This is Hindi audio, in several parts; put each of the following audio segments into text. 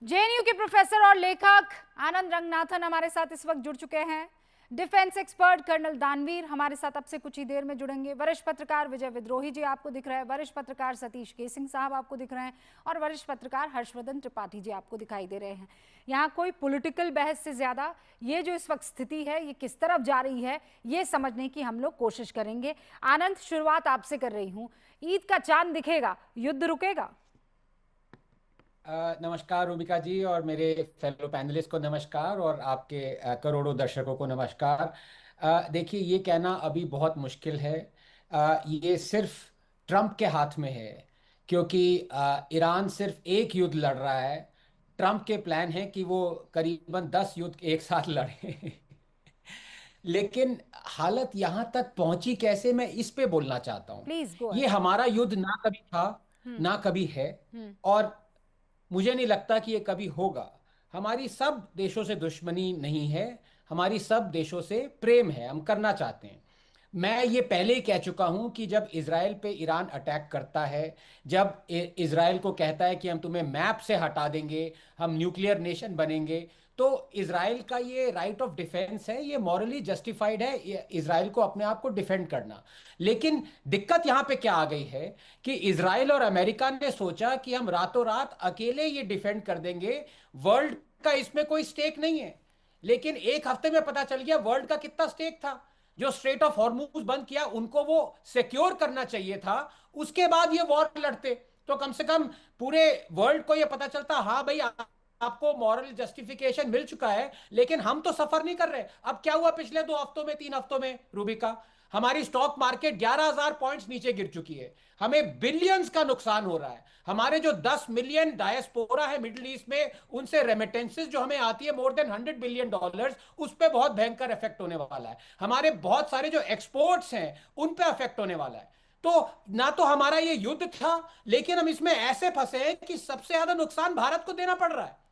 जेएनयू के प्रोफेसर और लेखक आनंद रंगनाथन हमारे साथ इस वक्त जुड़ चुके हैं। डिफेंस एक्सपर्ट कर्नल दानवीर हमारे साथ अब से कुछ ही देर में जुड़ेंगे। वरिष्ठ पत्रकार विजय विद्रोही जी आपको दिख रहे हैं, वरिष्ठ पत्रकार सतीश केसिंग साहब आपको दिख रहे हैं और वरिष्ठ पत्रकार हर्षवर्धन त्रिपाठी जी आपको दिखाई दे रहे हैं। यहाँ कोई पॉलिटिकल बहस से ज्यादा ये जो इस वक्त स्थिति है ये किस तरफ जा रही है ये समझने की हम लोग कोशिश करेंगे। आनंद, शुरुआत आपसे कर रही हूँ। ईद का चांद दिखेगा, युद्ध रुकेगा? नमस्कार रूबिका जी, और मेरे फेलो पैनलिस्ट को नमस्कार, और आपके करोड़ों दर्शकों को नमस्कार। देखिए, ये कहना अभी बहुत मुश्किल है। ये सिर्फ ट्रंप के हाथ में है, क्योंकि ईरान सिर्फ एक युद्ध लड़ रहा है। ट्रंप के प्लान है कि वो करीबन 10 युद्ध एक साथ लड़े। लेकिन हालत यहाँ तक पहुंची कैसे, मैं इस पे बोलना चाहता हूँ। प्लीज गो ये अहेड। हमारा युद्ध ना कभी था, हम्म। ना कभी है, हम्म। और मुझे नहीं लगता कि ये कभी होगा। हमारी सब देशों से दुश्मनी नहीं है, हमारी सब देशों से प्रेम है, हम करना चाहते हैं। मैं ये पहले ही कह चुका हूं कि जब इसराइल पे ईरान अटैक करता है, जब इसराइल को कहता है कि हम तुम्हें मैप से हटा देंगे, हम न्यूक्लियर नेशन बनेंगे, तो इसराइल का ये राइट ऑफ डिफेंस है, ये मॉरली जस्टिफाइड है, इसराइल को अपने आप को डिफेंड करना। लेकिन दिक्कत यहाँ पे क्या आ गई है कि इसराइल और अमेरिका ने सोचा कि हम रातों रात अकेले ये डिफेंड कर देंगे, वर्ल्ड का इसमें कोई स्टेक नहीं है। लेकिन एक हफ्ते में पता चल गया वर्ल्ड का कितना स्टेक था। जो स्ट्रेट ऑफ हॉर्मुज बंद किया, उनको वो सिक्योर करना चाहिए था, उसके बाद ये वॉर लड़ते तो कम से कम पूरे वर्ल्ड को ये पता चलता, हाँ भाई आपको मॉरल जस्टिफिकेशन मिल चुका है। लेकिन हम तो सफर नहीं कर रहे। अब क्या हुआ पिछले 2 हफ्तों में, 3 हफ्तों में रूबिका, हमारी स्टॉक मार्केट 11,000 पॉइंट्स नीचे गिर चुकी है। हमें बिलियंस का नुकसान हो रहा है। हमारे जो 10 मिलियन डायस्पोरा है मिडिल ईस्ट में, उनसे रेमिटेंसेस जो हमें आती है मोर देन $100 बिलियन, उस पर बहुत भयंकर इफेक्ट होने वाला है। हमारे बहुत सारे जो एक्सपोर्ट्स हैं उन पे इफेक्ट होने वाला है। तो ना तो हमारा ये युद्ध था, लेकिन हम इसमें ऐसे फंसे हैं कि सबसे ज्यादा नुकसान भारत को देना पड़ रहा है।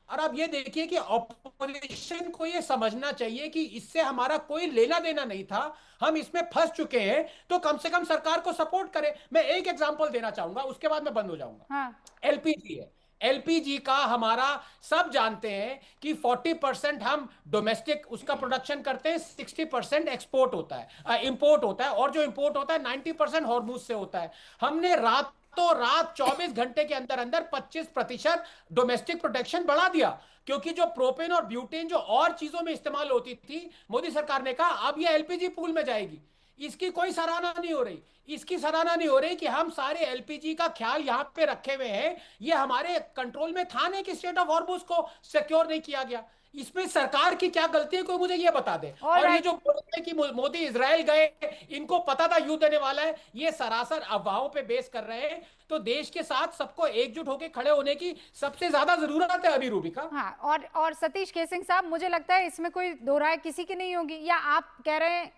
और आप ये देखिए कि ऑपोजिशन को ये समझना चाहिए कि इससे हमारा कोई लेना देना नहीं था, हम इसमें फंस चुके हैं, तो कम से कम सरकार को सपोर्ट करें। मैं एक एग्जांपल देना चाहूंगा, उसके बाद मैं बंद हो जाऊंगा। हाँ। एलपीजी है। एलपीजी का हमारा, सब जानते हैं कि 40% हम डोमेस्टिक उसका प्रोडक्शन करते हैं, 60% एक्सपोर्ट होता है, इंपोर्ट होता है, और जो इंपोर्ट होता है 90% हॉर्मुज से होता है। हमने रातों रात 24 घंटे के अंदर अंदर 25% डोमेस्टिक प्रोडक्शन बढ़ा दिया, क्योंकि जो प्रोपेन और ब्यूटेन जो और चीजों में इस्तेमाल होती थी, मोदी सरकार ने कहा अब ये एलपीजी पूल में जाएगी। इसकी कोई सराहना नहीं हो रही। इसकी सराहना नहीं हो रही कि हम सारे एलपीजी का ख्याल यहां पे रखे हुए हैं। ये हमारे कंट्रोल में था नहीं कि स्टेट ऑफ हॉर्मुज को सिक्योर नहीं किया गया। इसमें सरकार की क्या गलती है, कोई मुझे ये बता दे। ऑल और ये राइट। जो बोलते हैं कि मोदी इसराइल गए, इनको पता था युद्ध देने वाला है, ये सरासर अफवाहों पे बेस कर रहे हैं। तो देश के साथ सबको एकजुट होकर खड़े होने की सबसे ज्यादा जरूरत है अभी, रूबिका। हाँ, और सतीश केसिंग साहब, मुझे लगता है इसमें कोई दो राय किसी की नहीं होगी, या आप कह रहे हैं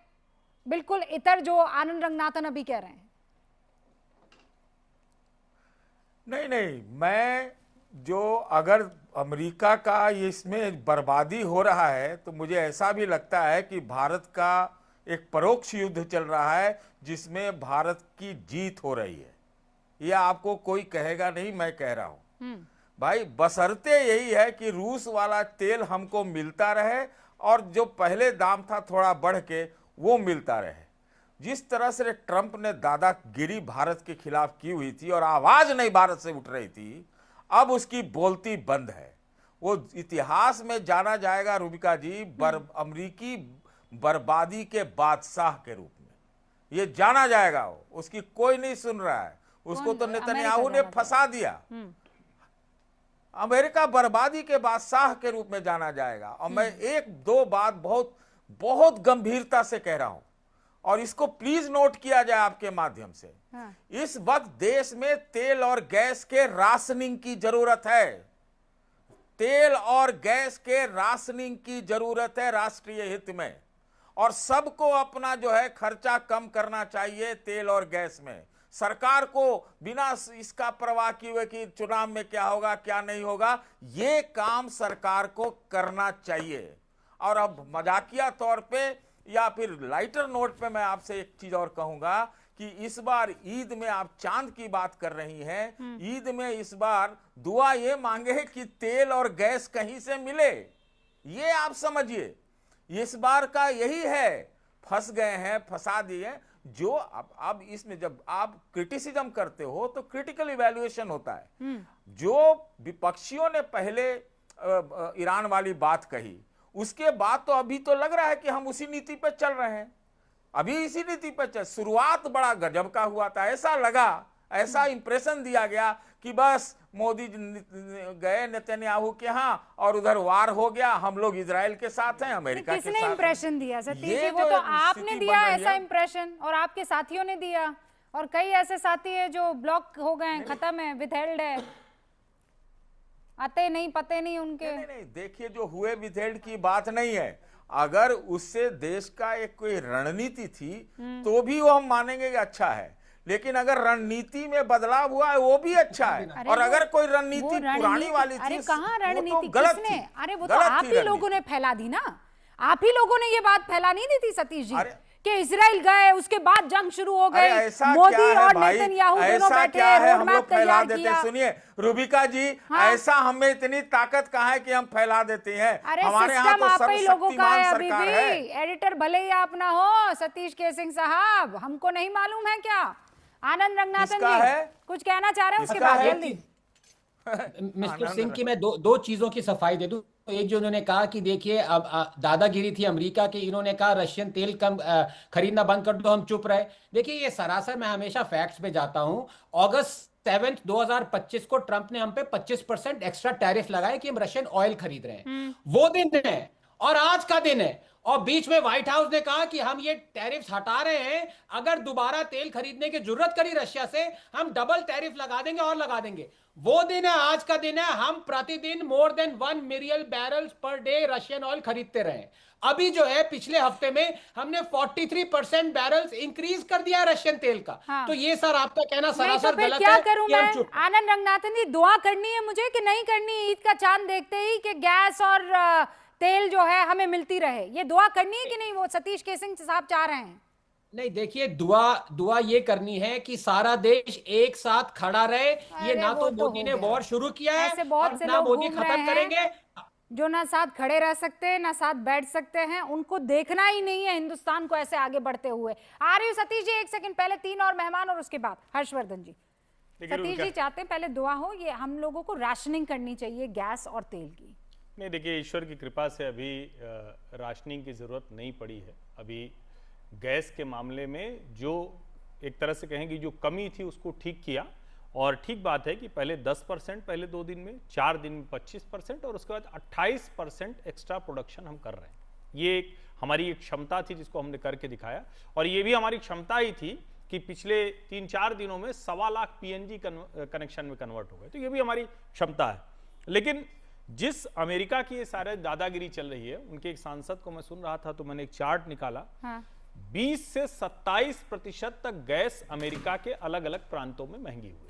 बिल्कुल इतर जो आनंद रंगनाथन अभी कह रहे हैं? नहीं नहीं, मैं जो अगर अमेरिका का ये इसमें बर्बादी हो रहा है तो मुझे ऐसा भी लगता है कि भारत का एक परोक्ष युद्ध चल रहा है जिसमें भारत की जीत हो रही है। ये आपको कोई कहेगा नहीं, मैं कह रहा हूं भाई। बशर्ते यही है कि रूस वाला तेल हमको मिलता रहे और जो पहले दाम था थोड़ा बढ़ के वो मिलता रहे। जिस तरह से ट्रंप ने दादागिरी भारत के खिलाफ की हुई थी और आवाज नहीं भारत से उठ रही थी, अब उसकी बोलती बंद है। वो इतिहास में जाना जाएगा रूबिका जी, अमरीकी बर्बादी के बादशाह के रूप में ये जाना जाएगा। वो उसकी कोई नहीं सुन रहा है, उसको तो नेतन्याहू ने फंसा दिया। अमेरिका बर्बादी के बादशाह के रूप में जाना जाएगा। और मैं एक दो बात बहुत बहुत गंभीरता से कह रहा हूं, और इसको प्लीज नोट किया जाए आपके माध्यम से। हाँ। इस वक्त देश में तेल और गैस के राशनिंग की जरूरत है। तेल और गैस के राशनिंग की जरूरत है राष्ट्रीय हित में, और सबको अपना जो है खर्चा कम करना चाहिए तेल और गैस में। सरकार को बिना इसका परवाह किए हुए कि चुनाव में क्या होगा क्या नहीं होगा, ये काम सरकार को करना चाहिए। और अब मजाकिया तौर पे या फिर लाइटर नोट पे मैं आपसे एक चीज और कहूंगा कि इस बार ईद में आप चांद की बात कर रही हैं, ईद में इस बार दुआ ये मांगे कि तेल और गैस कहीं से मिले। ये आप समझिए, इस बार का यही है, फंस गए हैं, फंसा दिए। जो अब इसमें जब आप क्रिटिसिज्म करते हो तो क्रिटिकल इवैल्यूएशन होता है। जो विपक्षियों ने पहले ईरान वाली बात कही, उसके बाद तो अभी तो लग रहा है कि हम उसी नीति पर चल रहे हैं, अभी इसी नीति पर चल। शुरुआत बड़ा गजब का हुआ था, ऐसा लगा, ऐसा इंप्रेशन दिया गया कि बस मोदी गए नेतन्याहू के यहाँ और उधर वार हो गया, हम लोग इजराइल के साथ हैं, अमेरिका के साथ। किसने इंप्रेशन दिया सतीश जी? वो तो आपने दिया ऐसा इंप्रेशन, और आपके साथियों ने दिया, और कई ऐसे साथी हैं जो ब्लॉक हो गए हैं, खत्म है, विथहेल्ड है, आते नहीं, पते नहीं उनके। नहीं, देखिए, जो हुए विथेल्ड की बात नहीं है। अगर उससे देश का एक कोई रणनीति थी तो भी वो हम मानेंगे कि अच्छा है, लेकिन अगर रणनीति में बदलाव हुआ है वो भी अच्छा है। और अगर कोई रणनीति पुरानी वाली थी, अरे कहाँ रणनीति, गलत किसने? थी, अरे वो तो आप ही लोगों ने फैला दी ना, आप ही लोगों ने ये बात फैला नहीं दी थी सतीश जी कि इजराइल गए, उसके बाद जंग शुरू हो गई, मोदी और नेतन्याहू दोनों बैठे, हम लोग फैला देते। सुनिए रुबिका जी, ऐसा हमें इतनी ताकत कहाँ है कि हम फैला देते हैं? हमारे यहाँ तो सर्वशक्तिमान सरकार है। एडिटर भले ही आप ना हो सतीश केसिंग साहब, हमको नहीं मालूम है क्या? आनंद रंगनाथन जी कुछ कहना चाह रहे हैं, उसके बाद जल्दी। मिस्टर सिंह की मैं दो चीजों की सफाई दे दूं। एक जो उन्होंने कहा कि देखिए अब दादागिरी थी अमेरिका की, इन्होंने कहा रशियन तेल कम खरीदना बंद कर दो, हम चुप रहे। देखिए ये सरासर, मैं हमेशा फैक्ट्स पे जाता हूं। अगस्त 7, 2025 को ट्रंप ने हम पे 25% एक्स्ट्रा टैरिफ लगाए कि हम रशियन ऑयल खरीद रहे हैं। वो दिन है और आज का दिन है, और बीच में व्हाइट हाउस ने कहा कि हम ये टैरिफ्स हटा रहे हैं, अगर दोबारा तेल खरीदने की जरूरत करी रशिया से हम डबल टैरिफ लगा देंगे और लगा देंगे। वो दिन है, आज का दिन है। हम प्रतिदिन more than 1 million barrels per day Russian oil खरीदते रहे। अभी जो है पिछले हफ्ते में हमने 43% बैरल्स इंक्रीज कर दिया रशियन तेल का। तो ये सर आपका कहना सरासर गलत क्या है। करूं मैं? आनंद रंगनाथन जी, दुआ करनी है मुझे कि नहीं करनी? ईद का चांद देखते ही कि गैस और तेल जो है हमें मिलती रहे, ये दुआ करनी है कि नहीं? वो सतीश केसिंग साहब चाह रहे हैं। नहीं, देखिए दुआ ये करनी है कि सारा देश एक साथ खड़ा रहे। ये ना तो मोदी ने वॉर शुरू किया है ऐसे बहुत और से ना लोग मोदी घूम खत्म रहे करेंगे। जो ना साथ खड़े रह सकते हैं ना साथ बैठ सकते हैं, उनको देखना ही नहीं है हिंदुस्तान को ऐसे आगे बढ़ते हुए। आ रही हूँ सतीश जी, एक सेकंड, पहले 3 और मेहमान और उसके बाद हर्षवर्धन जी। सतीश जी चाहते हैं पहले दुआ हो, ये हम लोगों को राशनिंग करनी चाहिए गैस और तेल की। नहीं, देखिए ईश्वर की कृपा से अभी राशनिंग की ज़रूरत नहीं पड़ी है। अभी गैस के मामले में जो एक तरह से कहें कि जो कमी थी उसको ठीक किया, और ठीक बात है कि पहले 10% पहले 2 दिन में, 4 दिन में 25% और उसके बाद 28% एक्स्ट्रा प्रोडक्शन हम कर रहे हैं। ये हमारी एक क्षमता थी जिसको हमने करके दिखाया, और ये भी हमारी क्षमता ही थी कि पिछले 3-4 दिनों में 1.25 लाख PNG कनेक्शन में कन्वर्ट हो गए। तो ये भी हमारी क्षमता है। लेकिन जिस अमेरिका की ये सारे दादागिरी चल रही है, उनके एक सांसद को मैं सुन रहा था तो मैंने एक चार्ट निकाला। 20 से 27% तक गैस अमेरिका के अलग अलग प्रांतों में महंगी हुई।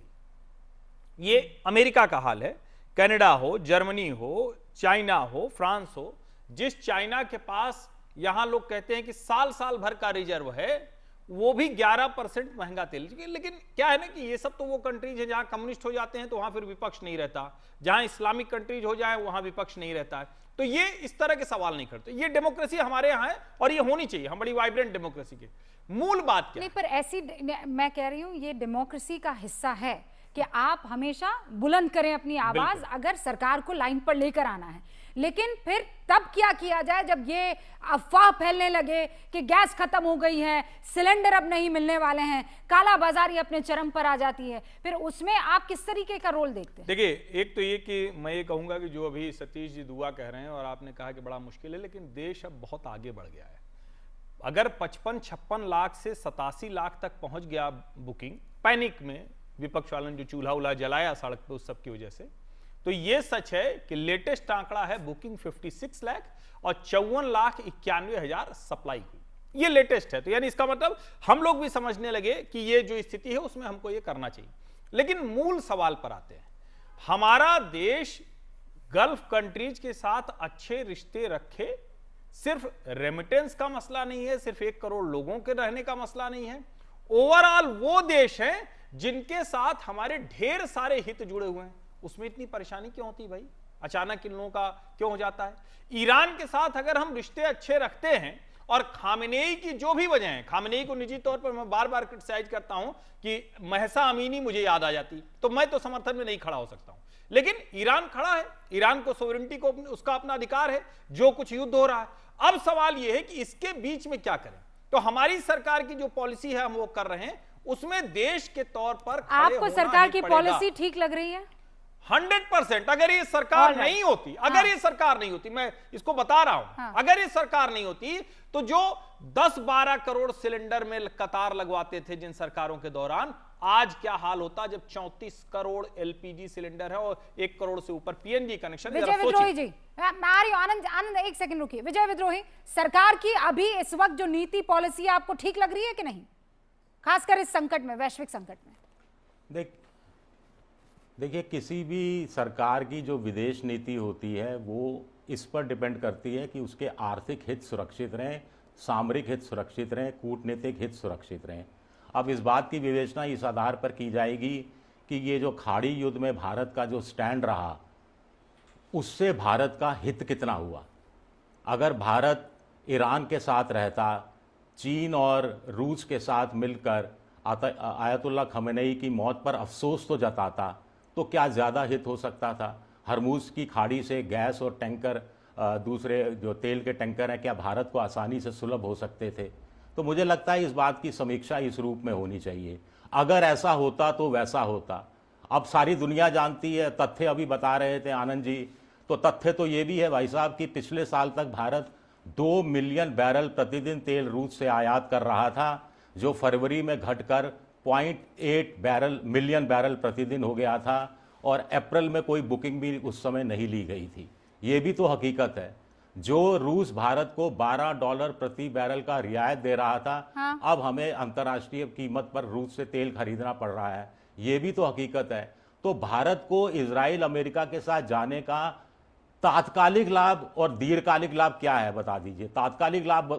ये अमेरिका का हाल है। कनाडा हो, जर्मनी हो, चाइना हो, फ्रांस हो, जिस चाइना के पास यहां लोग कहते हैं कि साल साल भर का रिजर्व है, वो भी 11% महंगा तेल। लेकिन क्या है ना कि ये सब तो वो कंट्रीज है जहां कम्युनिस्ट हो जाते हैं तो वहां फिर विपक्ष नहीं रहता, जहां इस्लामिक कंट्रीज हो जाए वहां विपक्ष नहीं रहता है। तो ये इस तरह के सवाल नहीं करते। ये डेमोक्रेसी हमारे यहाँ है और ये होनी चाहिए। हम बड़ी वाइब्रेंट डेमोक्रेसी के मूल बात क्या नहीं, पर ऐसी मैं कह रही हूँ ये डेमोक्रेसी का हिस्सा है कि आप हमेशा बुलंद करें अपनी आवाज अगर सरकार को लाइन पर लेकर आना है। लेकिन फिर तब क्या किया जाए जब ये अफवाह फैलने लगे कि गैस खत्म हो गई है, सिलेंडर अब नहीं मिलने वाले हैं, काला बाजारी अपने चरम पर आ जाती है, फिर उसमें आप किस तरीके का रोल देखते हैं? देखिए, एक तो ये कि मैं ये कहूंगा कि जो अभी सतीश जी दुआ कह रहे हैं और आपने कहा कि बड़ा मुश्किल है, लेकिन देश अब बहुत आगे बढ़ गया है। अगर 55-56 लाख से 87 लाख तक पहुंच गया बुकिंग, पैनिक में विपक्ष वालों ने जो चूल्हा उल्हा जलाया सड़क पे उस सब की वजह से, तो ये सच है कि लेटेस्ट आंकड़ा है बुकिंग 56 लाख और 54,91,000 सप्लाई हुई। ये लेटेस्ट है। तो यानी इसका मतलब हम लोग भी समझने लगे कि ये जो स्थिति है उसमें हमको ये करना चाहिए। लेकिन मूल सवाल पर आते हैं। हमारा देश गल्फ कंट्रीज के साथ अच्छे रिश्ते रखे, सिर्फ रेमिटेंस का मसला नहीं है, सिर्फ 1 करोड़ लोगों के रहने का मसला नहीं है, ओवरऑल वो देश हैं जिनके साथ हमारे ढेर सारे हित जुड़े हुए हैं, उसमें इतनी परेशानी क्यों होती भाई? अचानक इन लोगों का क्यों हो जाता है? ईरान के साथ अगर हम रिश्ते अच्छे रखते हैं, और खामेनेई की जो भी वजह है, खामेनेई को निजी तौर पर मैं बार बार क्रिटिसाइज करता हूं कि महसा अमीनी मुझे याद आ जाती, तो मैं तो समर्थन में नहीं खड़ा हो सकता हूं, लेकिन ईरान खड़ा है, ईरान को सोवरेनिटी को उसका अपना अधिकार है, जो कुछ युद्ध हो रहा है। अब सवाल यह है कि इसके बीच में क्या करें। तो हमारी सरकार की जो पॉलिसी है हम वो कर रहे हैं, उसमें देश के तौर पर खड़े आपको होना सरकार ही की पड़ेगा। पॉलिसी ठीक लग रही है? 100%। अगर ये सरकार Alright. नहीं होती, अगर हाँ. ये सरकार नहीं होती, मैं इसको बता रहा हूं, हाँ. अगर ये सरकार नहीं होती तो जो 10-12 करोड़ सिलेंडर में कतार लगवाते थे जिन सरकारों के दौरान, आज क्या हाल होता जब 34 करोड़ एलपीजी सिलेंडर है और 1 करोड़ से ऊपर पीएनजी कनेक्शन। विजय विद्रोही जी, मैं आ रही हूं। आनंद आनंद एक सेकंड रुकिए। विजय विद्रोही, सरकार की अभी इस वक्त जो नीति पॉलिसी है आपको ठीक लग रही है कि नहीं, खासकर इस संकट में, वैश्विक संकट में? देखिए, किसी भी सरकार की जो विदेश नीति होती है वो इस पर डिपेंड करती है कि उसके आर्थिक हित सुरक्षित रहें, सामरिक हित सुरक्षित रहें, कूटनीतिक हित सुरक्षित रहें। अब इस बात की विवेचना इस आधार पर की जाएगी कि ये जो खाड़ी युद्ध में भारत का जो स्टैंड रहा, उससे भारत का हित कितना हुआ। अगर भारत ईरान के साथ रहता, चीन और रूस के साथ मिलकर आयतुल्लाह खमेनेई की मौत पर अफसोस तो जताता, तो क्या ज़्यादा हित हो सकता था। हरमुज़ की खाड़ी से गैस और टैंकर, दूसरे जो तेल के टैंकर हैं, क्या भारत को आसानी से सुलभ हो सकते थे। तो मुझे लगता है इस बात की समीक्षा इस रूप में होनी चाहिए। अगर ऐसा होता तो वैसा होता। अब सारी दुनिया जानती है, तथ्य अभी बता रहे थे आनंद जी, तो तथ्य तो ये भी है भाई साहब कि पिछले साल तक भारत 2 मिलियन बैरल प्रतिदिन तेल रूस से आयात कर रहा था, जो फरवरी में घटकर 0.8 मिलियन बैरल प्रतिदिन हो गया था, और अप्रैल में कोई बुकिंग भी उस समय नहीं ली गई थी। ये भी तो हकीकत है। जो रूस भारत को $12 प्रति बैरल का रियायत दे रहा था, हाँ। अब हमें अंतर्राष्ट्रीय कीमत पर रूस से तेल खरीदना पड़ रहा है। ये भी तो हकीकत है। तो भारत को इजराइल अमेरिका के साथ जाने का तात्कालिक लाभ और दीर्घकालिक लाभ क्या है, बता दीजिए। तात्कालिक लाभ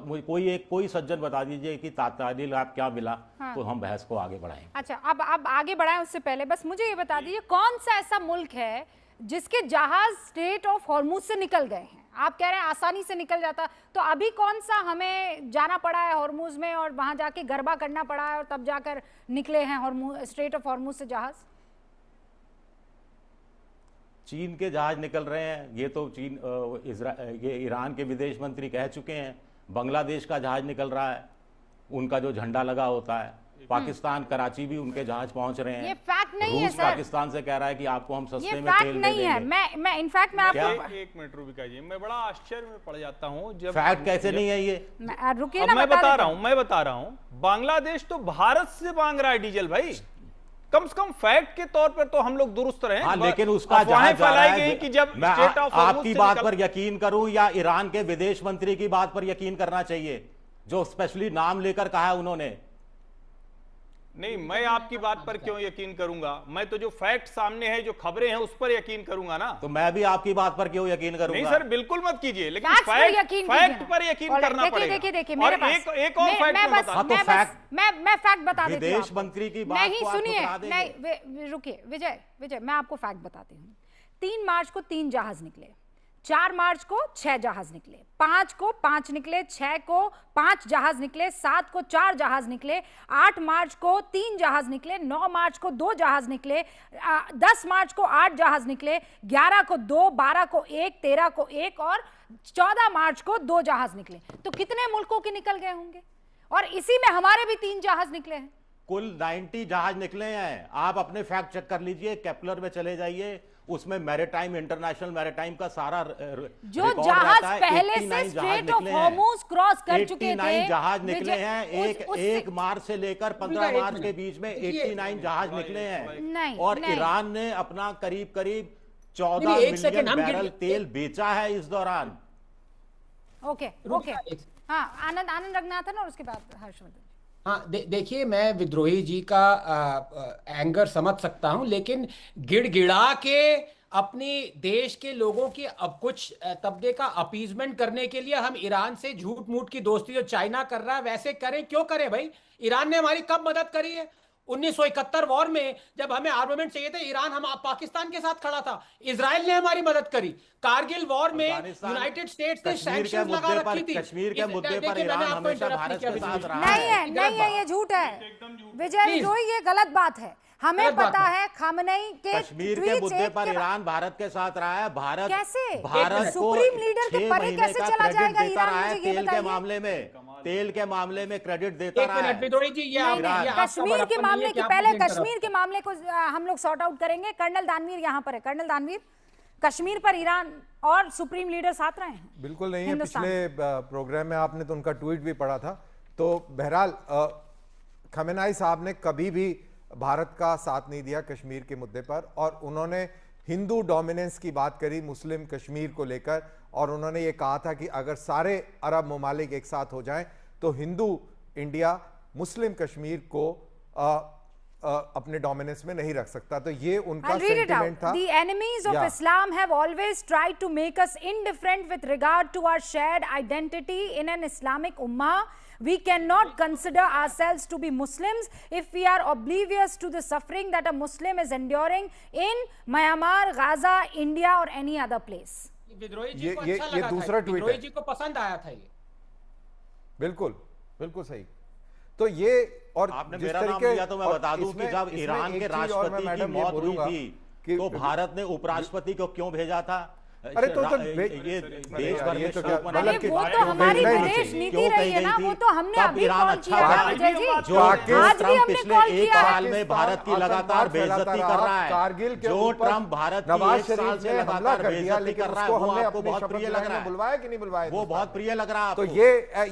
कोई सज्जन बता दीजिए कि तात्कालिक लाभ क्या मिला। हाँ। तो हम बहस को आगे बढ़ाएंगे। अच्छा, अब आगे बढ़ाएं उससे पहले बस मुझे ये बता दीजिए, कौन सा ऐसा मुल्क है जिसके जहाज स्ट्रेट ऑफ हॉर्मुज से निकल गए हैं? आप कह रहे हैं आसानी से निकल जाता, तो अभी कौन सा हमें जाना पड़ा है हॉर्मुज में और वहां जाके गरबा करना पड़ा है और तब जाकर निकले हैं हॉर्मुज, स्ट्रेट ऑफ हॉर्मुज से जहाज? चीन के जहाज निकल रहे हैं, ये तो ये ईरान के विदेश मंत्री कह चुके हैं। बांग्लादेश का जहाज निकल रहा है, उनका जो झंडा लगा होता है। पाकिस्तान कराची भी उनके जहाज पहुंच रहे हैं। ये फैक्ट नहीं है सर। पाकिस्तान से कह रहा है कि आपको हम सस्ते में तेल नहीं है। मैं इनफैक्ट मैं आपको एक मिनट रुबिका जी, मैं बड़ा आश्चर्य में पड़ जाता हूं जब फैक्ट कैसे नहीं है ये। रुकिए ना, मैं बता रहा हूं बांग्लादेश तो भारत से मांग रहा है डीजल भाई। कम से कम फैक्ट के तौर पर तो हम लोग दुरुस्त रहे। हाँ, लेकिन उसका जहाज जा रहा है कि जब मैं आपकी बात पर यकीन करूं या ईरान के विदेश मंत्री की बात पर यकीन करना चाहिए, जो स्पेशली नाम लेकर कहा है उन्होंने। नहीं, मैं आपकी बात पर क्यों यकीन करूंगा? मैं तो जो फैक्ट सामने है, जो खबरें हैं, उस पर यकीन करूंगा ना। तो मैं भी आपकी बात पर क्यों यकीन करूंगा? नहीं सर, बिल्कुल मत कीजिए, लेकिन फैक्ट पर यकीन करना पड़ेगा। देखिए मेरे पास एक और फैक्ट मैं फैक्ट बता देती हूं। विदेश मंत्री की बात नहीं सुनिए, नहीं रुकिए विजय, मैं आपको फैक्ट बताती हूँ। 3 मार्च को 3 जहाज निकले, 4 मार्च को 6 जहाज निकले, 5 को 5 निकले, 6 को 5 जहाज निकले, 7 को 4 जहाज निकले, 8 मार्च को 3 जहाज निकले, 9 मार्च को 2 जहाज निकले, 10 मार्च को 8 जहाज निकले, 11 को 2, 12 को 1, 13 को 1 और 14 मार्च को 2 जहाज निकले। तो कितने मुल्कों के निकल गए होंगे? और इसी में हमारे भी 3 जहाज निकले हैं। कुल 90 जहाज निकले हैं। आप अपने फैक्ट चेक कर लीजिए, केपलर में चले जाइए, उसमें मैरीटाइम, इंटरनेशनल मैरीटाइम का सारा जो जहाज पहले से स्ट्रेट ऑफ हॉर्मुज क्रॉस कर चुके थे, जहाज निकले हैं। एक मार्च से लेकर 15 मार्च के बीच में 89 जहाज निकले हैं। और ईरान ने अपना करीब 14 मिलियन बैरल तेल बेचा है इस दौरान। ओके हाँ, आनंद रंगनाथन और उसके बाद हर्षवर्धन। हाँ, देखिए, मैं विद्रोही जी का एंगर समझ सकता हूं, लेकिन गिड़गिड़ा के अपने देश के लोगों की अब कुछ तबके का अपीजमेंट करने के लिए हम ईरान से झूठ मूठ की दोस्ती जो चाइना कर रहा है वैसे करें? क्यों करें भाई? ईरान ने हमारी कब मदद करी है? 1971 वॉर में जब हमें आर्मामेंट चाहिए थे, ईरान हम पाकिस्तान के साथ खड़ा था। इजराइल ने हमारी मदद करी। कारगिल वॉर में यूनाइटेड स्टेट्स ने सैंक्शंस लगा रखी थी। कश्मीर के मुद्दे पर देखिए, मैंने ईरान आपको हमेशा इंटरप्ट भारत किया के साथ विद्रोही। रहा है। नहीं है, ये झूठ है विजय विद्रोही, ये गलत बात है। हमें गलत बात पता है। है खामनेई के कश्मीर के ट्वीट्स मुद्दे एक पर के बाद- ईरान भारत के साथ रहा है। भारत कैसे? भारत को सुप्रीम लीडर के 6 परे महीने कैसे का चला क्रेडिट जाएगा देता ईरान? रहा है। मुझे ये तेल के बताइए। मामले में, तेल के मामले में क्रेडिट देता एक रहा मिनट है। विद्रोही जी, ये नहीं, नहीं, आपका कश्मीर के बड़प्पन नहीं मामले है कि की आप पहले मुझे कश्मीर के मामले को हम लोग सॉर्ट आउट करेंगे। कर्नल दानवीर यहाँ पर है। कर्नल दानवीर, कश्मीर पर ईरान और सुप्रीम लीडर साथ रहे हैं? बिल्कुल नहीं है। हिंदुस्तान पिछले प्रोग्राम में आपने तो उनका ट्वीट भी पढ़ा था। तो बहरहाल खमेनाई साहब ने कभी भी भारत का साथ नहीं दिया कश्मीर के मुद्दे पर, और उन्होंने हिंदू डोमिनेंस की बात करी मुस्लिम कश्मीर को लेकर, और उन्होंने ये कहा था कि अगर सारे अरब ममालिक एक साथ हो जाएं तो हिंदू इंडिया मुस्लिम कश्मीर को अपने डोमिनेंस में नहीं रख सकता। तो ये उनका I'll read it out. Sentiment था। The enemies of Yeah. Islam have always tried to make us indifferent with regard to our shared identity in an Islamic ummah. We cannot consider ourselves to be Muslims if we are oblivious to the suffering that a Muslim is enduring in Myanmar, Gaza, India or any other place. विद्रोही जी को ये अच्छा लगा दूसरा था, ट्वीट विद्रोही है। जी को पसंद आया था ये। बिल्कुल बिल्कुल सही। तो ये, और आपने जिस मेरा नाम तरीके- लिया तो मैं और बता दूं कि इसमें- जब इसमें ईरान एक के चीज और मैं राष्ट्रपति की मैडम ये मौत हुई बोलूंगा थी कि तो भारत ने उपराष्ट्रपति को क्यों भेजा था? अरे तो ये देश भर ये में तो शोक क्या- मनाने मतलब अरे कि- वो तो नहीं, हमारी नहीं, विदेश नहीं, नीति क्यों रही कही है ना, गई वो थी? तो हमने तब अभी ईरान कॉल अच्छा किया रहा। था विजय जी। जो आज भी ट्रंप हमने पिछले कॉल एक किया है। साल में भारत की लगातार बेइज्जती कर रहा है। कारगिल के जो ऊपर ट्रंप भारत की नवाज एक साल शरीफ से ने हमला लगातार कर दिया, बेइज्जती लेकिन कर रहा है, उसको वो हमने आपको अपनी बहुत शपथ प्रिय लग ग्रहण रहा में है। बुलवाया कि नहीं बुलवाया? वो बहुत प्रिय लग रहा है तो आपको।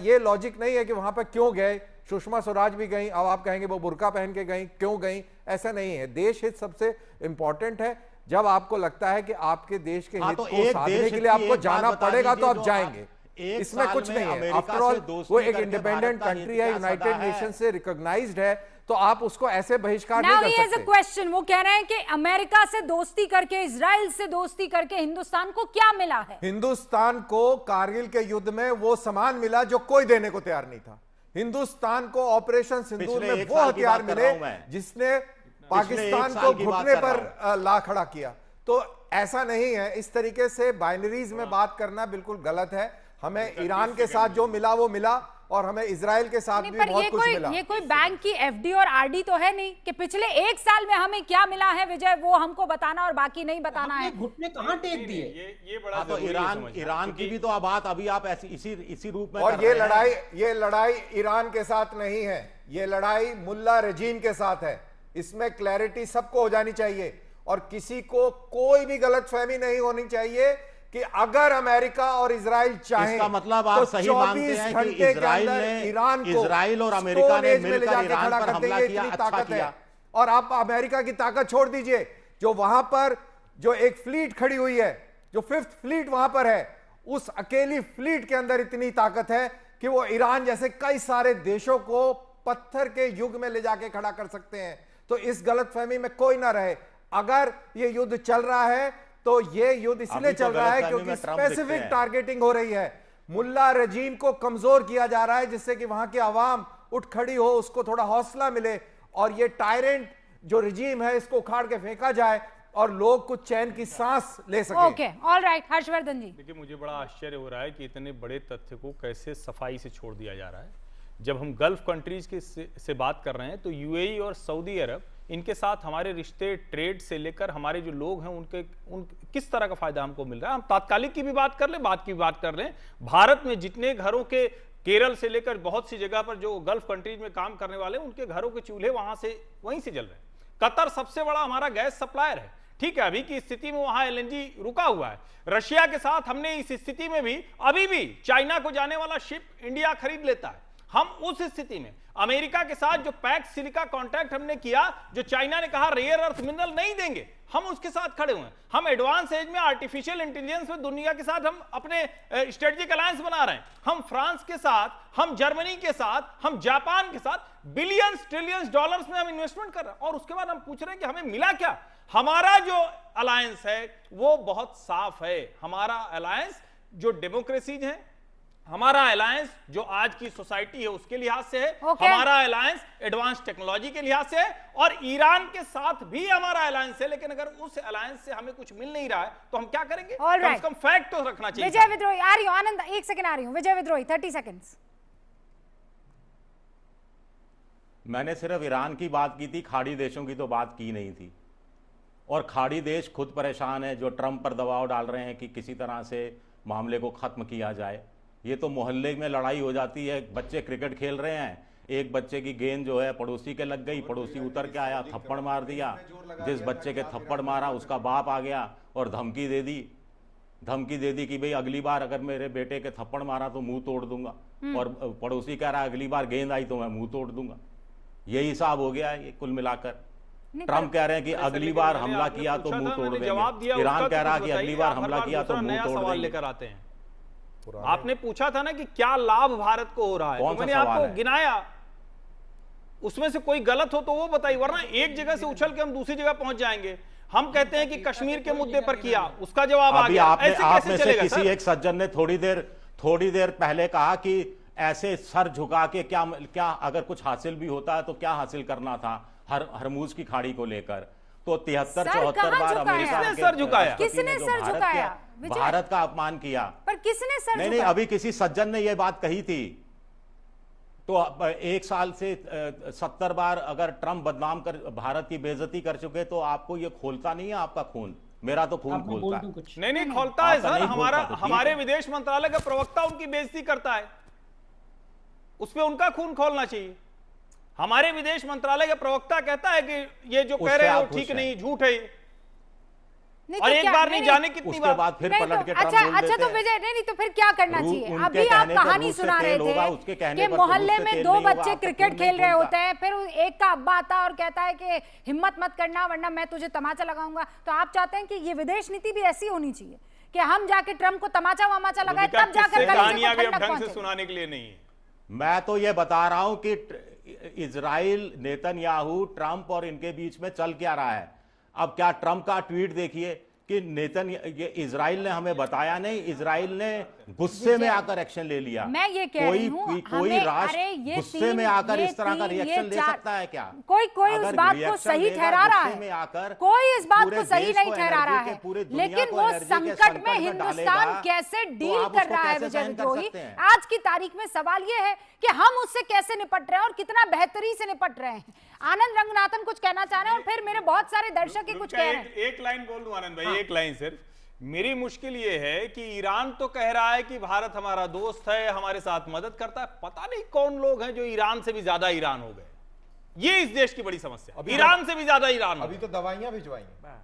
ये लॉजिक नहीं है कि वहां पर क्यों गए। सुषमा स्वराज भी गई, अब आप कहेंगे वो बुर्का पहन के गई, क्यों गई? ऐसा नहीं है। देश हित सबसे इंपॉर्टेंट है। जब आपको लगता है कि आपके देश के हाँ, हित तो को एक साधने देश के हित लिए की आपको एक बात जाना बता पड़ेगा तो दीजिए, आप जो जाएंगे। एक इसमें साल कुछ में नहीं है। अमेरिका आफ्टर ऑल से दोस्ती वो एक करके इंडिपेंडेंट भारत का कंट्री है, हित क्या यूनाइटेड सदा है? नेशन से रिकॉग्नाइज्ड है, तो आप उसको ऐसे बहिष्कार Now नहीं he कर has a सकते। question. वो कह रहे हैं कि अमेरिका से दोस्ती करके, इजराइल से दोस्ती करके हिंदुस्तान को क्या मिला है? हिंदुस्तान को कारगिल के युद्ध में वो सामान मिला जो कोई देने को तैयार नहीं था। हिंदुस्तान को ऑपरेशन सिंदूर पिछले में एक वो साल की हथियार बात कर मिले रहा हूं मैं। जिसने पाकिस्तान साल को की बात घुटने कर पर रहा ला खड़ा किया। तो ऐसा नहीं है। इस तरीके से बाइनरीज में बात करना बिल्कुल गलत है। हमें ईरान के साथ जो मिला वो मिला, और हमें इजराइल के साथ नहीं, भी पर बहुत कुछ मिला। ये कोई बैंक की एफडी और आरडी तो है नहीं कि पिछले एक साल में हमें क्या मिला है विजय, वो हमको बताना और बाकी नहीं बताना है। घुटने कहाँ टेक दिए? ये बड़ा हाँ, तो जरूरी है ईरान समझना, ईरान की क्योंकि भी तो बात अभी आप ऐसी इसी रूप में और कर ये रहे हैं। लड़ाई ईरान के साथ नहीं है। ये लड़ाई मुल्ला रजीम के साथ है। इसमें क्लैरिटी सबको हो जानी चाहिए, और किसी को कोई भी गलतफहमी नहीं होनी चाहिए कि अगर अमेरिका और इजराइल चाहें, इसका मतलब आप तो सही मानते 24 हैं कि घंटे के इजराइल अंदर ने ईरान को इजराइल और अमेरिका स्टोन ने एज में ले मिलकर जाके ईरान खड़ा पर कर देंगे, हमला किया, इतनी अच्छा ताकत किया। है। और आप अमेरिका की ताकत छोड़ दीजिए, जो वहां पर जो एक फ्लीट खड़ी हुई है, जो 5th फ्लीट वहां पर है, उस अकेली फ्लीट के अंदर इतनी ताकत है कि वो ईरान जैसे कई सारे देशों को पत्थर के युग में ले जाके खड़ा कर सकते हैं। तो इस गलतफहमी में कोई ना रहे। अगर ये युद्ध चल रहा है तो ये युद्ध इसलिए अभी तो चल रहा है गलतफहमी क्योंकि में ट्रंप दिखते स्पेसिफिक हैं। टारगेटिंग हो रही है। मुल्ला रजीम को कमजोर किया जा रहा है, जिससे कि वहां की आवाम उठ खड़ी हो, उसको थोड़ा हौसला मिले, और ये टायरेंट जो रजीम है इसको उखाड़ के फेंका जाए और लोग कुछ चैन की सांस ले सके। ओके, ऑलराइट, हर्षवर्धन जी। देखिए, मुझे बड़ा आश्चर्य हो रहा है कि इतने बड़े तथ्य को कैसे सफाई से छोड़ दिया जा रहा है। जब हम गल्फ कंट्रीज के से बात कर रहे हैं तो यूएई और सऊदी अरब, इनके साथ हमारे रिश्ते ट्रेड से लेकर हमारे जो लोग हैं उन किस तरह का फायदा हमको मिल रहा है। हम तात्कालिक की भी बात कर लें, बात की भी बात कर लें। भारत में जितने घरों के, केरल से लेकर बहुत सी जगह पर जो गल्फ कंट्रीज में काम करने वाले, उनके घरों के चूल्हे वहीं से जल रहे हैं। कतर सबसे बड़ा हमारा गैस सप्लायर है। ठीक है, अभी की स्थिति में वहां एलएनजी रुका हुआ है। रशिया के साथ हमने इस स्थिति में भी अभी भी चाइना को जाने वाला शिप इंडिया खरीद लेता है। हम उस स्थिति में अमेरिका के साथ जो पैक्स सिलिका कॉन्ट्रैक्ट हमने किया, जो चाइना ने कहा रेयर अर्थ मिनरल नहीं देंगे, हम उसके साथ खड़े हुए हैं। हम एडवांस एज में आर्टिफिशियल इंटेलिजेंस में दुनिया के साथ हम अपने स्ट्रेटेजिक अलायंस बना रहे हैं। हम फ्रांस के साथ, हम जर्मनी के साथ, हम जापान के साथ बिलियंस ट्रिलियंस डॉलर्स में हम इन्वेस्टमेंट कर रहे हैं, और उसके बाद हम पूछ रहे हैं कि हमें मिला क्या। हमारा जो अलायंस है वो बहुत साफ है। हमारा अलायंस जो डेमोक्रेसीज है, हमारा अलायंस जो आज की सोसाइटी है उसके लिहाज से है, हमारा अलायंस एडवांस टेक्नोलॉजी के लिहाज से है, और ईरान के साथ भी हमारा अलायंस है। लेकिन अगर उस अलायंस से हमें कुछ मिल नहीं रहा है तो हम क्या करेंगे? कम से कम फैक्ट तो रखना चाहिए। विजय विद्रोही आ रही हूं, आनंद एक सेकंड आ रही हूं। विजय विद्रोही 30 सेकंड्स। मैंने सिर्फ ईरान की बात की थी, खाड़ी देशों की तो बात की नहीं थी। और खाड़ी देश खुद परेशान है, जो ट्रंप पर दबाव डाल रहे हैं कि किसी तरह से मामले को खत्म किया जाए। ये तो मोहल्ले में लड़ाई हो जाती है, बच्चे क्रिकेट खेल रहे हैं, एक बच्चे की गेंद जो है पड़ोसी के लग गई, पड़ोसी उतर के आया, थप्पड़ मार दिया। जिस बच्चे के थप्पड़ मारा उसका बाप आ गया और धमकी दे दी कि भाई अगली बार अगर मेरे बेटे के थप्पड़ मारा तो मुंह तोड़ दूंगा। और पड़ोसी कह रहा है अगली बार गेंद आई तो मैं मुंह तोड़ दूंगा। यही हिसाब हो गया है ये कुल मिलाकर। ट्रंप कह रहे हैं कि अगली बार हमला किया तो मुंह तोड़ देंगे। ईरान कह रहा है कि अगली बार हमला किया तो मुंह तोड़ देंगे। लेकर आते हैं। आपने पूछा था ना कि क्या लाभ भारत को हो रहा है, तो मैंने आपको गिनाया। उसमें से कोई गलत हो तो वो बताइए, वरना एक जगह से उछल के हम दूसरी जगह पहुंच जाएंगे। हम कहते हैं कि कश्मीर के मुद्दे पर किया, उसका जवाब आ गया। आप में से किसी एक सज्जन ने थोड़ी देर पहले कहा कि ऐसे सर झुका के क्या अगर कुछ हासिल भी होता है तो क्या हासिल करना था हरमुज की खाड़ी को लेकर। तो 73-74 बार अमेरिका ने सर झुकाया, किसने सर झुकाया? भारत का अपमान किया, पर किसने सर नहीं, अभी किसी सज्जन ने यह बात कही थी। तो एक साल से 70 बार अगर ट्रंप बदनाम कर भारत की बेइज्जती कर चुके तो आपको ये खोलता नहीं है आपका खून? मेरा तो खून खोलता है। नहीं खोलता है सर। हमारे विदेश मंत्रालय का प्रवक्ता उनकी बेइज्जती करता है, उस पर उनका खून खोलना चाहिए। हमारे विदेश मंत्रालय का प्रवक्ता कहता है कि ये जो कह रहे हैं वो ठीक नहीं, झूठ है। और एक बार नहीं जाने कितनी बार बाद फिर पलट के अच्छा तो विजय नहीं तो फिर क्या करना चाहिए? अभी आप कहानी सुना रहे थे कि मोहल्ले में 2 बच्चे क्रिकेट खेल रहे होते हैं, फिर एक का अब्बा आता और कहता है कि हिम्मत मत करना वरना मैं तुझे तमाचा लगाऊंगा। तो आप चाहते हैं कि ये विदेश नीति भी ऐसी होनी चाहिए कि हम जाके ट्रंप को तमाचा वमाचा लगाए तब जाकर कहानियां भी ढंग से सुनाने के लिए नहीं है। मैं तो ये बता रहा हूं कि इजराइल, नेतन्याहू, ट्रंप और इनके बीच में चल क्या रहा है। अब क्या ट्रंप का ट्वीट देखिए कि ये इजराइल ने हमें बताया नहीं, इजराइल ने गुस्से में आकर एक्शन ले लिया। मैं ये कह रही हूं, कोई राष्ट्र गुस्से में आकर इस तरह का रिएक्शन ले सकता है क्या? कोई उस बात को सही ठहरा रहा है, कोई इस बात को सही नहीं ठहरा रहा है, लेकिन वो संकट में हिंदुस्तान कैसे डील कर रहा है विजय विद्रोही, आज की तारीख में सवाल ये है कि हम उससे कैसे निपट रहे हैं और कितना बेहतरी से निपट रहे हैं। आनंद रंगनाथन कुछ कहना चाह रहे हैं और फिर मेरे बहुत सारे दर्शक कुछ कह रहे हैं। एक लाइन बोल दूं आनंद भाई, एक लाइन सिर्फ। मेरी मुश्किल ये है कि ईरान तो कह रहा है कि भारत हमारा दोस्त है, हमारे साथ मदद करता है। पता नहीं कौन लोग हैं जो ईरान से भी ज्यादा ईरान हो गए। ये इस देश की बड़ी समस्या, ईरान से भी ज्यादा ईरान। अभी तो दवाइयां भिजवाई हैं,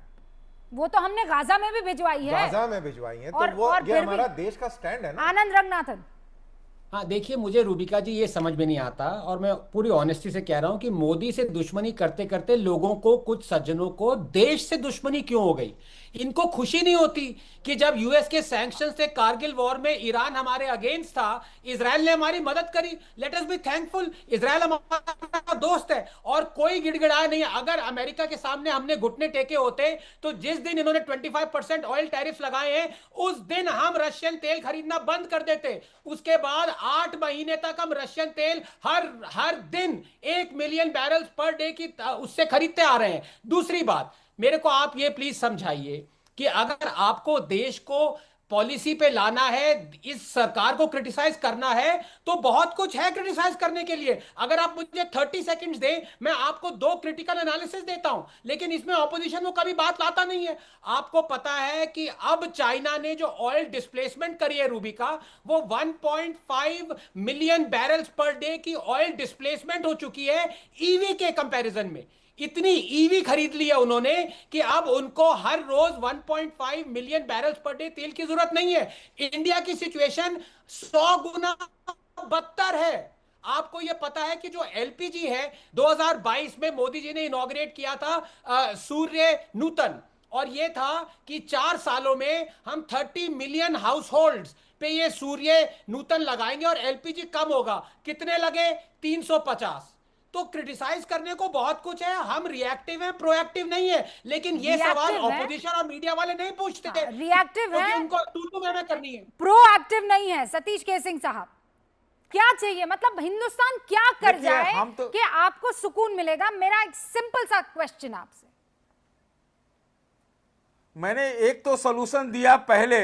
वो तो हमने गाजा में भी भिजवाई है, गाजा में भिजवाई है। तो वो ये हमारा देश का स्टैंड है ना। आनंद रंगनाथन। हाँ देखिए, मुझे रूबिका जी ये समझ में नहीं आता, और मैं पूरी ऑनेस्टी से कह रहा हूं कि मोदी से दुश्मनी करते करते लोगों को, कुछ सज्जनों को देश से दुश्मनी क्यों हो गई। इनको खुशी नहीं होती कि जब यूएस के सैंक्शंस थे कारगिल वॉर में, ईरान हमारे अगेंस्ट था, इजराइल ने हमारी मदद करी। Let us be thankful, Israel हमारा दोस्त है और कोई गिड़गिड़ाया नहीं। अगर अमेरिका के सामने हमने घुटने टेके होते तो जिस दिन इन्होंने 25% ऑयल टैरिफ लगाए हैं उस दिन हम रशियन तेल खरीदना बंद कर देते। उसके बाद 8 महीने तक हम रशियन तेल हर दिन 1 मिलियन बैरल्स पर डे की उससे खरीदते आ रहे हैं। दूसरी बात, मेरे को आप ये प्लीज समझाइए कि अगर आपको देश को पॉलिसी पे लाना है, इस सरकार को क्रिटिसाइज करना है, तो बहुत कुछ है क्रिटिसाइज करने के लिए। अगर आप मुझे 30 सेकंड्स दें, मैं आपको 2 क्रिटिकल एनालिसिस देता हूं, लेकिन इसमें ऑपोजिशन वो कभी बात लाता नहीं है। आपको पता है कि अब चाइना ने जो ऑयल डिस्प्लेसमेंट करी है रूबिका, वो 1.5 मिलियन बैरल्स पर डे की ऑयल डिस्प्लेसमेंट हो चुकी है ईवी के कंपैरिजन में। इतनी ईवी खरीद लिया उन्होंने कि अब उनको हर रोज 1.5 मिलियन बैरल्स पर डे तेल की जरूरत नहीं है। इंडिया की सिचुएशन 100 गुना बदतर है। आपको ये पता है कि जो एलपीजी है 2022 में मोदी जी ने इनॉग्रेट किया था सूर्य नूतन, और ये था कि 4 सालों में हम 30 मिलियन हाउस होल्ड्स पे ये सूर्य नूतन लगाएंगे और एलपीजी कम होगा। कितने लगे? 350। तो क्रिटिसाइज करने को बहुत कुछ है, हम रिएक्टिव हैं, प्रोएक्टिव नहीं है। लेकिन ये सवाल ऑपोजिशन और मीडिया वाले नहीं पूछते थे। रिएक्टिव है, उनको तू मैं करनी है, प्रोएक्टिव नहीं है। सतीश केसिंग साहब, क्या चाहिए? मतलब हिंदुस्तान क्या कर जाए कि आपको सुकून मिलेगा? मेरा एक सिंपल सा क्वेश्चन आपसे। मैंने एक तो सॉल्यूशन दिया पहले,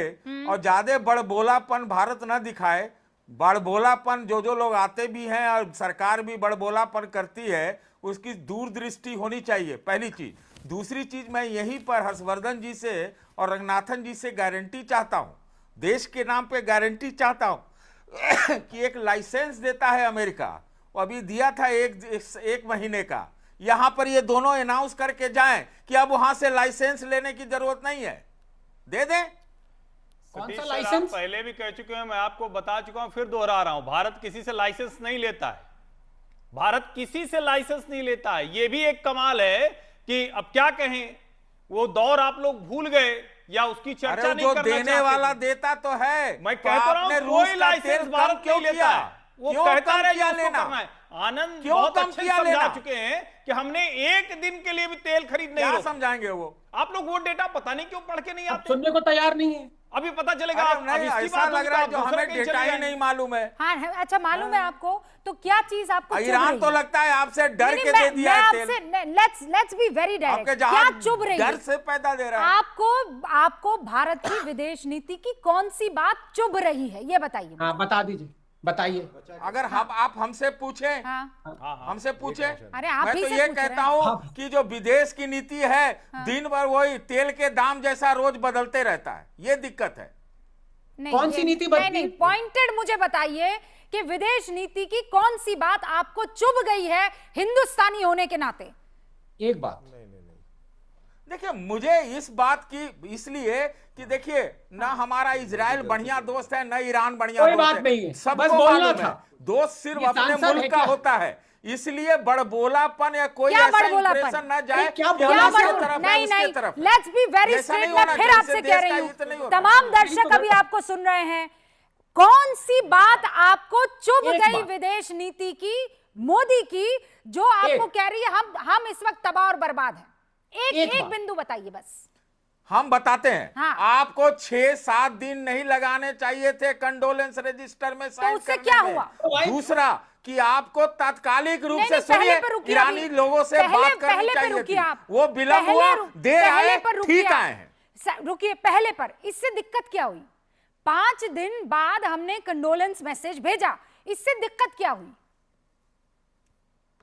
और ज्यादा बड़बोलापन भारत न दिखाए। बड़बोलापन जो लोग आते भी हैं और सरकार भी बड़बोलापन करती है, उसकी दूरदृष्टि होनी चाहिए, पहली चीज। दूसरी चीज, मैं यहीं पर हर्षवर्धन जी से और रंगनाथन जी से गारंटी चाहता हूं, देश के नाम पे गारंटी चाहता हूं कि एक लाइसेंस देता है अमेरिका, वो अभी दिया था एक महीने का। यहां पर ये दोनों अनाउंस करके जाएं कि अब वहां से लाइसेंस लेने की जरूरत नहीं है, दे दें। कौन सा आप लाइसेंस? पहले भी कह चुके हैं, मैं आपको बता चुका हूं, फिर दोहरा रहा हूं, भारत किसी से लाइसेंस नहीं लेता है। भारत किसी से लाइसेंस नहीं लेता है। यह भी एक कमाल है कि अब क्या कहें, वो दौर आप लोग भूल गए या उसकी चर्चा नहीं करना चाहते। देने वाला देता तो है, मैं कहता रहा हूं कोई लाइसेंस भारत क्यों लेता है। वो कहता रहे जो उसको करना है। आनंद बहुत अच्छे से समझा चुके हैं कि हमने एक दिन के लिए भी तेल खरीद नहीं रोका। समझाएंगे वो? आप लोग वो डेटा पता नहीं क्यों पढ़ के नहीं आते, सुनने को तैयार नहीं है। अभी पता चलेगा। ऐसा लग रहा है जो हमें डेटा ही नहीं मालूम है। हाँ, अच्छा मालूम है आपको, तो क्या चीज आपको ईरान तो लगता है आपसे डर के दे दिया है तेल। लेट्स बी वेरी डायरेक्ट, क्या चुभ रही है? डर से पैदा दे रहा है आपको भारत की विदेश नीति की कौन सी बात चुभ रही है, ये बताइए। हाँ, बता दीजिए, बताइए। अगर आप हमसे पूछें, हमसे पूछें, अरे आप मैं ही तो से ये पूछ कहता रहे हैं। हूं कि जो विदेश की नीति है, दिन भर वही तेल के दाम जैसा रोज बदलते रहता है, ये दिक्कत है। कौन सी नीति बदली? नहीं, पॉइंटेड मुझे बताइए कि विदेश नीति की कौन सी बात आपको चुभ गई है हिंदुस्तानी होने के नाते? एक बात। देखिए, मुझे इस बात की इसलिए कि देखिए, ना हमारा इजराइल बढ़िया दोस्त है, ना ईरान बढ़िया दोस्त है। कोई बात नहीं है, सब बस को बोलना मालूम था। है, दोस्त सिर्फ अपने मुल्क का होता है। इसलिए बड़बोलापन या कोई क्या ऐसा बड़बोलापन? इंप्रेशन ना जाए क्या कि बोला? उसके तरफ है, नहीं उसके नहीं, तरफ है। लेट्स बी वेरी ऐसा स्ट्रेट। नहीं मैं होना फिर चाहिए, आपसे देश कह का रही हित नहीं हूँ, होता। तमाम दर्शक अभी आपको सुन रहे हैं, कौन सी बात आपको चुभ एक गई बात। विदेश नीति की, मोदी की, जो आपको कह रही है हम इस वक्त तबाह और बर्बाद हैं? एक बात। बिंदु बताइए बस। हम बताते हैं। हाँ। आपको 6-7 दिन नहीं लगाने चाहिए थे कंडोलेंस रजिस्टर में साइन उससे करने क्या में। हुआ? दूसरा कि आपको तात्कालिक रूप नहीं, से नहीं, पहले सुनिए, पर रुकिए ईरानी अभी। लोगो से बात करनी पहले पर चाहिए रुकिए थी। आप। वो विलंब हुआ, देर आए, ठीक आए हैं। रुकिए, पहले पर इससे दिक्कत क्या हुई? 5 दिन बाद हमने कंडोलेंस मैसेज भेजा, इससे दिक्कत क्या हुई?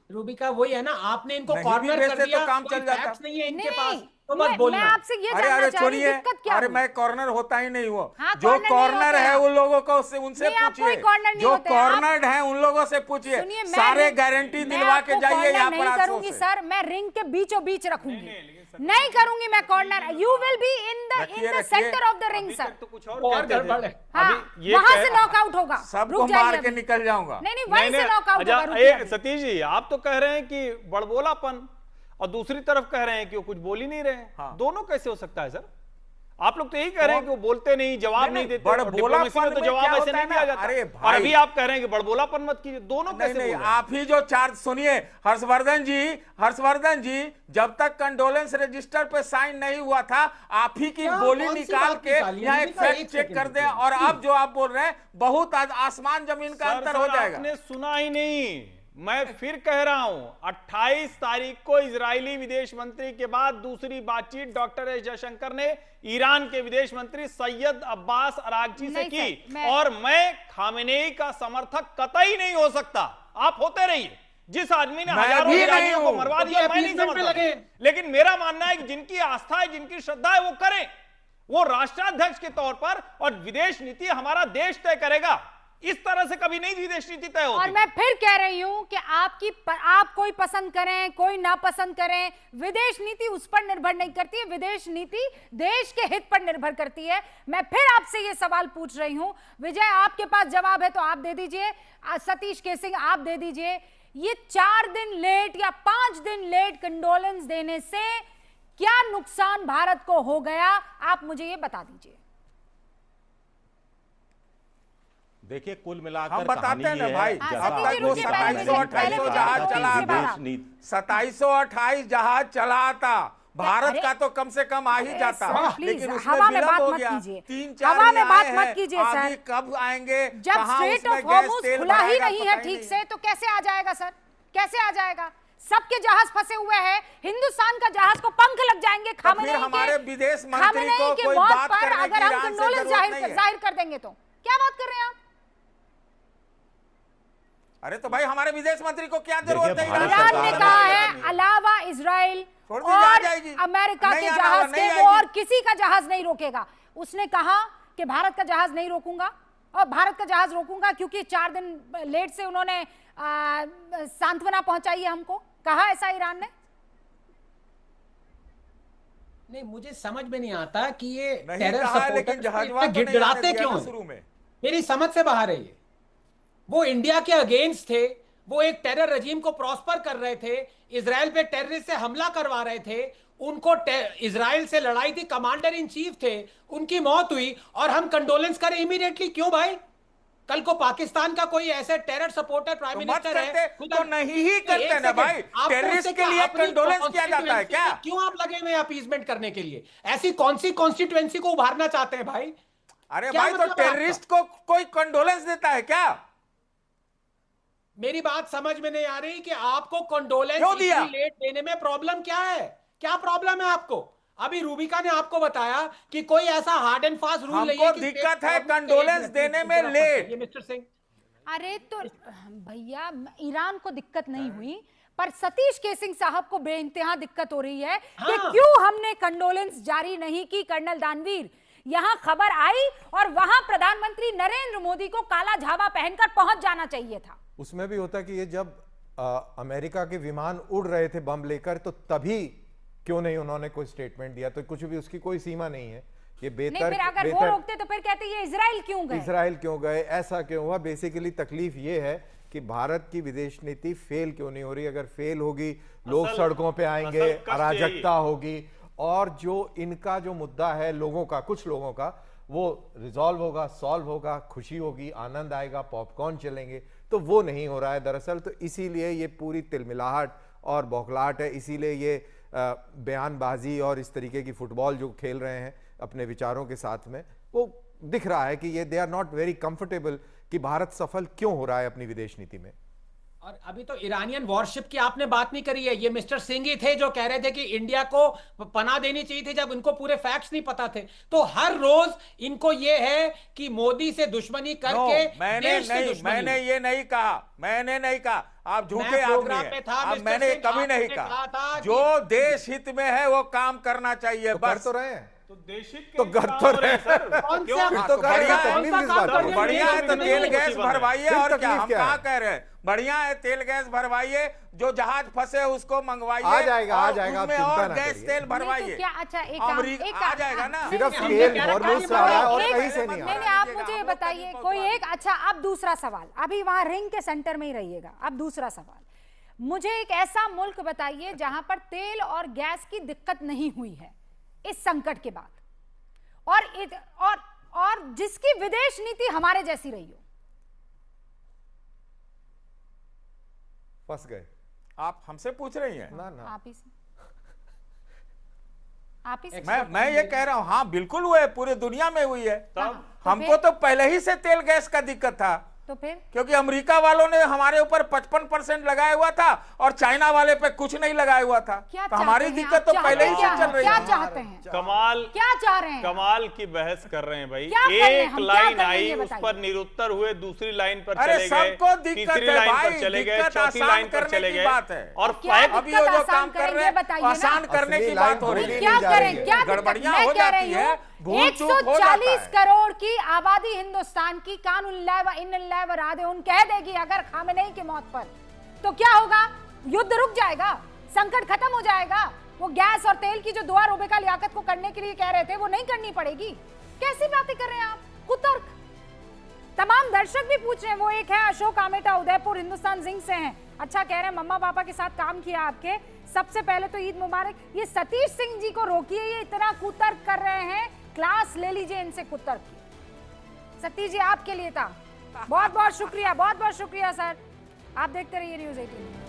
रूबिका, वही है ना, आपने इनको नहीं कॉर्नर भी कर भेजते दिया, तो काम कोई चल जाता। फैक्ट्स नहीं है इनके नहीं, पास, तो मैं मत बोलना। आपसे ये अरे जानना अरे चाह रही हूँ, छोड़िए, दिक्कत क्या अरे हुई? मैं कॉर्नर होता ही नहीं वो। हाँ, जो कॉर्नर नहीं कॉर्नर होते है हैं। उन लोगों को उनसे नहीं, आप पूछिए, कोई कॉर्नर नहीं जो होते हैं। कॉर्नर्ड हैं उन लोगों से पूछिए। सुनिए, मैं सारे रिंग- गारंटी मैं दिलवा के आपको जाइए कॉर्नर यहाँ नहीं पर करूंगी सर, मैं रिंग के बीचों बीच रखूंगी, नहीं करूंगी मैं corner. You will be in the centre of the ring sir. तो कुछ और और कहते गड़बड़ थे। है। हाँ, अभी ये वहां कह- से नॉकआउट होगा। सबको रुक जाइए मार के अभी। निकल जाऊंगा। नहीं, वहीं से नॉकआउट अच्छा, होगा, रुकिए अभी। सतीश जी, आप तो कह रहे हैं कि बड़बोलापन, और दूसरी तरफ कह रहे हैं कि वो कुछ बोल ही नहीं रहे। हाँ। दोनों कैसे हो सकता है सर? आप लोग तो यही कह रहे हैं कि वो बोलते नहीं, जवाब नहीं देते, और डिप्लोमेसी में तो जवाब ऐसे नहीं दिया जाता। अरे और अभी आप कह रहे हैं कि बड़बोलापन मत कीजिए। दोनों नहीं कैसे नहीं, बोल रहे हैं? आप ही जो चार्ज सुनिए, हर्षवर्धन जी जब तक कंडोलेंस रजिस्टर पे साइन नहीं हुआ था, आप ही की क्या, बोली कौन सी निकाल बात के निकाली? यहाँ एक एक फैक्ट चेक सेकंड कर दें, रुकिए। और अब जो आप बोल रहे हैं बहुत आसमान जमीन का सर, अंतर हो जाएगा। आपने सुना ही नहीं। मैं फिर कह रहा हूं, 28 तारीख को इजरायली विदेश मंत्री के बाद दूसरी बातचीत डॉक्टर एस जयशंकर ने ईरान के विदेश मंत्री सैयद अब्बास अरागची से नहीं की, सर, और मैं खामेनेई का समर्थक कतई नहीं हो सकता। आप होते रहिए। जिस आदमी ने मैं हजारों भी ईरानियों नहीं को हूं। मरवा तो दिया, ये मैं नहीं appeasement पे समझता। लगे। लेकिन मेरा मानना है कि जिनकी आस्था है, जिनकी श्रद्धा है, वो करें। वो राष्ट्राध्यक्ष के तौर पर, और विदेश नीति हमारा देश तय करेगा। इस तरह से कभी नहीं विदेश नीति तय और होती। मैं फिर कह रही हूं कि आप कोई पसंद करें कोई ना पसंद करें, विदेश नीति उस पर निर्भर नहीं करती है, विदेश नीति देश के हित पर निर्भर करती है। मैं फिर आपसे ये सवाल पूछ रही हूं, विजय आपके पास जवाब है तो आप दे दीजिए, सतीश केसिंग आप दे दीजिए। ये 4 दिन लेट या 5 दिन लेट कंडोलेंस देने से क्या नुकसान भारत को हो गया, आप मुझे ये बता दीजिए। देखिए, कुल मिलाकर हम बताते हैं ना भाई, अब तक वो 2728 जहाज चला था, 2728 जहाज चला था, भारत का तो कम से कम आ ही जाता, लेकिन उसमें विलंब हो गया। 3-4 आगे कब आएंगे, जब स्ट्रेट ऑफ हॉर्मुज खुला ही नहीं है ठीक से, तो कैसे आ जाएगा सर, कैसे आ जाएगा? सबके जहाज फंसे हुए हैं, हिंदुस्तान का जहाज को पंख लग जाएंगे फिर हमारे विदेश मंत्री को कोई बात करने अगर हम कंडोलेंस जाहिर कर देंगे तो क्या बात कर रहे हैं आप? अरे तो भाई हमारे विदेश मंत्री को क्या जरूरत है? ईरान ने कहा है अलावा इजराइल और अमेरिका के जहाज के वो और किसी का जहाज नहीं रोकेगा। उसने कहा कि भारत का जहाज नहीं रोकूंगा और भारत का जहाज रोकूंगा क्योंकि 4 दिन लेट से उन्होंने सांत्वना पहुंचाई है हमको, कहा ऐसा ईरान ने? नहीं, मुझे समझ में नहीं आता कि ये टेरर सपोर्टर गिड़गिड़ाते क्यों शुरू में, मेरी समझ से बाहर है। ये वो इंडिया के अगेंस्ट थे, वो एक टेरर रजीम को प्रॉस्पर कर रहे थे, इजराइल पे टेररिस्ट से हमला करवा रहे थे, उनको इजराइल से लड़ाई थी, कमांडर इन चीफ थे, उनकी मौत हुई और हम कंडोलेंस करें इमीडिएटली? क्यों भाई? कल को पाकिस्तान का कोई ऐसे टेरर सपोर्टर प्राइम मिनिस्टर है तो नहीं ही करते ना भाई, टेररिस्ट के लिए कंडोलेंस किया जाता है क्या? क्यों आप लगे हुए अपीसमेंट करने के लिए? ऐसी कौन सी कॉन्स्टिट्यूएंसी को उभारना चाहते हैं भाई? अरे भाई तो टेररिस्ट को कोई कंडोलेंस देता है क्या? मेरी बात समझ में नहीं आ रही कि आपको कंडोलेंस लेट देने में प्रॉब्लम क्या है? क्या प्रॉब्लम है आपको? अभी रूबिका ने आपको बताया कि कोई ऐसा हार्ड एंड फास्ट रूल नहीं है कि दिक्कत है कंडोलेंस देने में लेट। ये मिस्टर सिंह, अरे तो भैया ईरान को दिक्कत नहीं हुई, पर सतीश केसिंग साहब को बेइंतहा दिक्कत हो रही है कि क्यों हमने कंडोलेंस जारी नहीं की। कर्नल दानवीर, यहां खबर आई और वहां प्रधानमंत्री नरेंद्र मोदी को काला झावा पहनकर पहुंच जाना चाहिए था। उसमें भी होता कि ये जब अमेरिका के विमान उड़ रहे थे बम लेकर, तो तभी क्यों नहीं उन्होंने कोई स्टेटमेंट दिया? तो कुछ भी उसकी कोई सीमा नहीं है। ये बेहतर फिर अगर वो रोकते तो फिर कहते ये इजराइल क्यों गए, इजराइल क्यों गए, ऐसा क्यों हुआ? बेसिकली तकलीफ ये है कि भारत की विदेश नीति फेल क्यों नहीं हो रही? अगर फेल होगी, लोग सड़कों पे आएंगे, अराजकता होगी और जो इनका जो मुद्दा है लोगों का, कुछ लोगों का, वो रिजॉल्व होगा, सॉल्व होगा, खुशी होगी, आनंद आएगा, पॉपकॉर्न चलेंगे, तो वो नहीं हो रहा है दरअसल। तो इसीलिए ये पूरी तिलमिलाहट और बौखलाहट है, इसीलिए ये बयानबाजी और इस तरीके की फुटबॉल जो खेल रहे हैं अपने विचारों के साथ में, वो दिख रहा है कि ये they are not very comfortable कि भारत सफल क्यों हो रहा है अपनी विदेश नीति में। और अभी तो ईरानियन वॉरशिप की आपने बात नहीं करी है। ये मिस्टर सिंह ही थे जो कह रहे थे कि इंडिया को पनाह देनी चाहिए थी जब इनको पूरे फैक्ट्स नहीं पता थे। तो हर रोज इनको ये है कि मोदी से दुश्मनी करके मैंने ये नहीं कहा, मैंने नहीं कहा, आप झूठे आदमी हैं। मैंने कभी नहीं कहा, जो देश हित में है वो काम करना चाहिए, बस। तो रहे हैं तो देशित तो घर तो रहे सर, बढ़िया है तो तेल गैस भरवाइए, और क्या हम कहाँ कह रहे हैं? बढ़िया है, तेल गैस भरवाइए, जो जहाज फंसे उसको मंगवाइए, आ जाएगा उसमें और गैस तेल भरवाइए, क्या? अच्छा एक आ जाएगा ना। सिर्फ तेल हॉर्मुज़ से आ रहा है और कहीं से नहीं आ रहा। नहीं, आप मुझे बताइए कोई एक। अच्छा, अब दूसरा सवाल, अभी वहां रिंग के सेंटर में ही रहिएगा। अब दूसरा सवाल, मुझे एक ऐसा मुल्क बताइए जहां पर तेल और गैस की दिक्कत नहीं हुई है इस संकट के बाद, और जिसकी विदेश नीति हमारे जैसी रही हो। फंस गए। आप हमसे पूछ रही हैं? ना आप ही से मैं ये कह रहा हूं, हाँ बिल्कुल हुए, पूरी दुनिया में हुई है। हमको तो पहले ही से तेल गैस का दिक्कत था, तो फिर क्योंकि अमेरिका वालों ने हमारे ऊपर 55% लगाया हुआ था और चाइना वाले पे कुछ नहीं लगाया हुआ था। तो हमारी दिक्कत तो पहले ही से चल रही है। क्या चाहते हैं? कमाल, क्या चाह रहे हैं? कमाल की बहस कर रहे हैं भाई। एक लाइन आई, उस पर निरुत्तर हुए, दूसरी लाइन पर चले गए, सबको दिक्कत तीसरी है लाइन भाई, पर चले गए, दिक्कत चौथी लाइन पर चले गए, और अभी जो काम कर रहे हैं आसान करने की बात हो रही है। क्या करें? क्या गड़बड़ियां हो जाती है, भूल चूक हो जाता 140 है। करोड़ की आबादी हिंदुस्तान की कानून व इन व रादे कह देगी अगर खामेनेई की मौत पर, तो क्या होगा? युद्ध रुक जाएगा, संकट खत्म हो जाएगा। वो गैस और तेल की जो दुआ रूबिका लियाकत को करने के लिए कह रहे थे वो नहीं करनी पड़ेगी। कैसी बातें कर रहे हैं आप? कुतर्क। तमाम दर्शक भी पूछ रहे हैं। वो एक है अशोक आमेटा, उदयपुर हिंदुस्तान जिंक से हैं। अच्छा कह रहे हैं मम्मा पापा के साथ काम किया आपके, सबसे पहले तो ईद मुबारक। ये सतीश सिंह जी को रोकिए, ये इतना कुतर्क कर रहे हैं, क्लास ले लीजिए इनसे कुतर्क की। सतीश जी आपके लिए था। बहुत बहुत शुक्रिया, बहुत बहुत शुक्रिया सर। आप देखते रहिए न्यूज़ 18।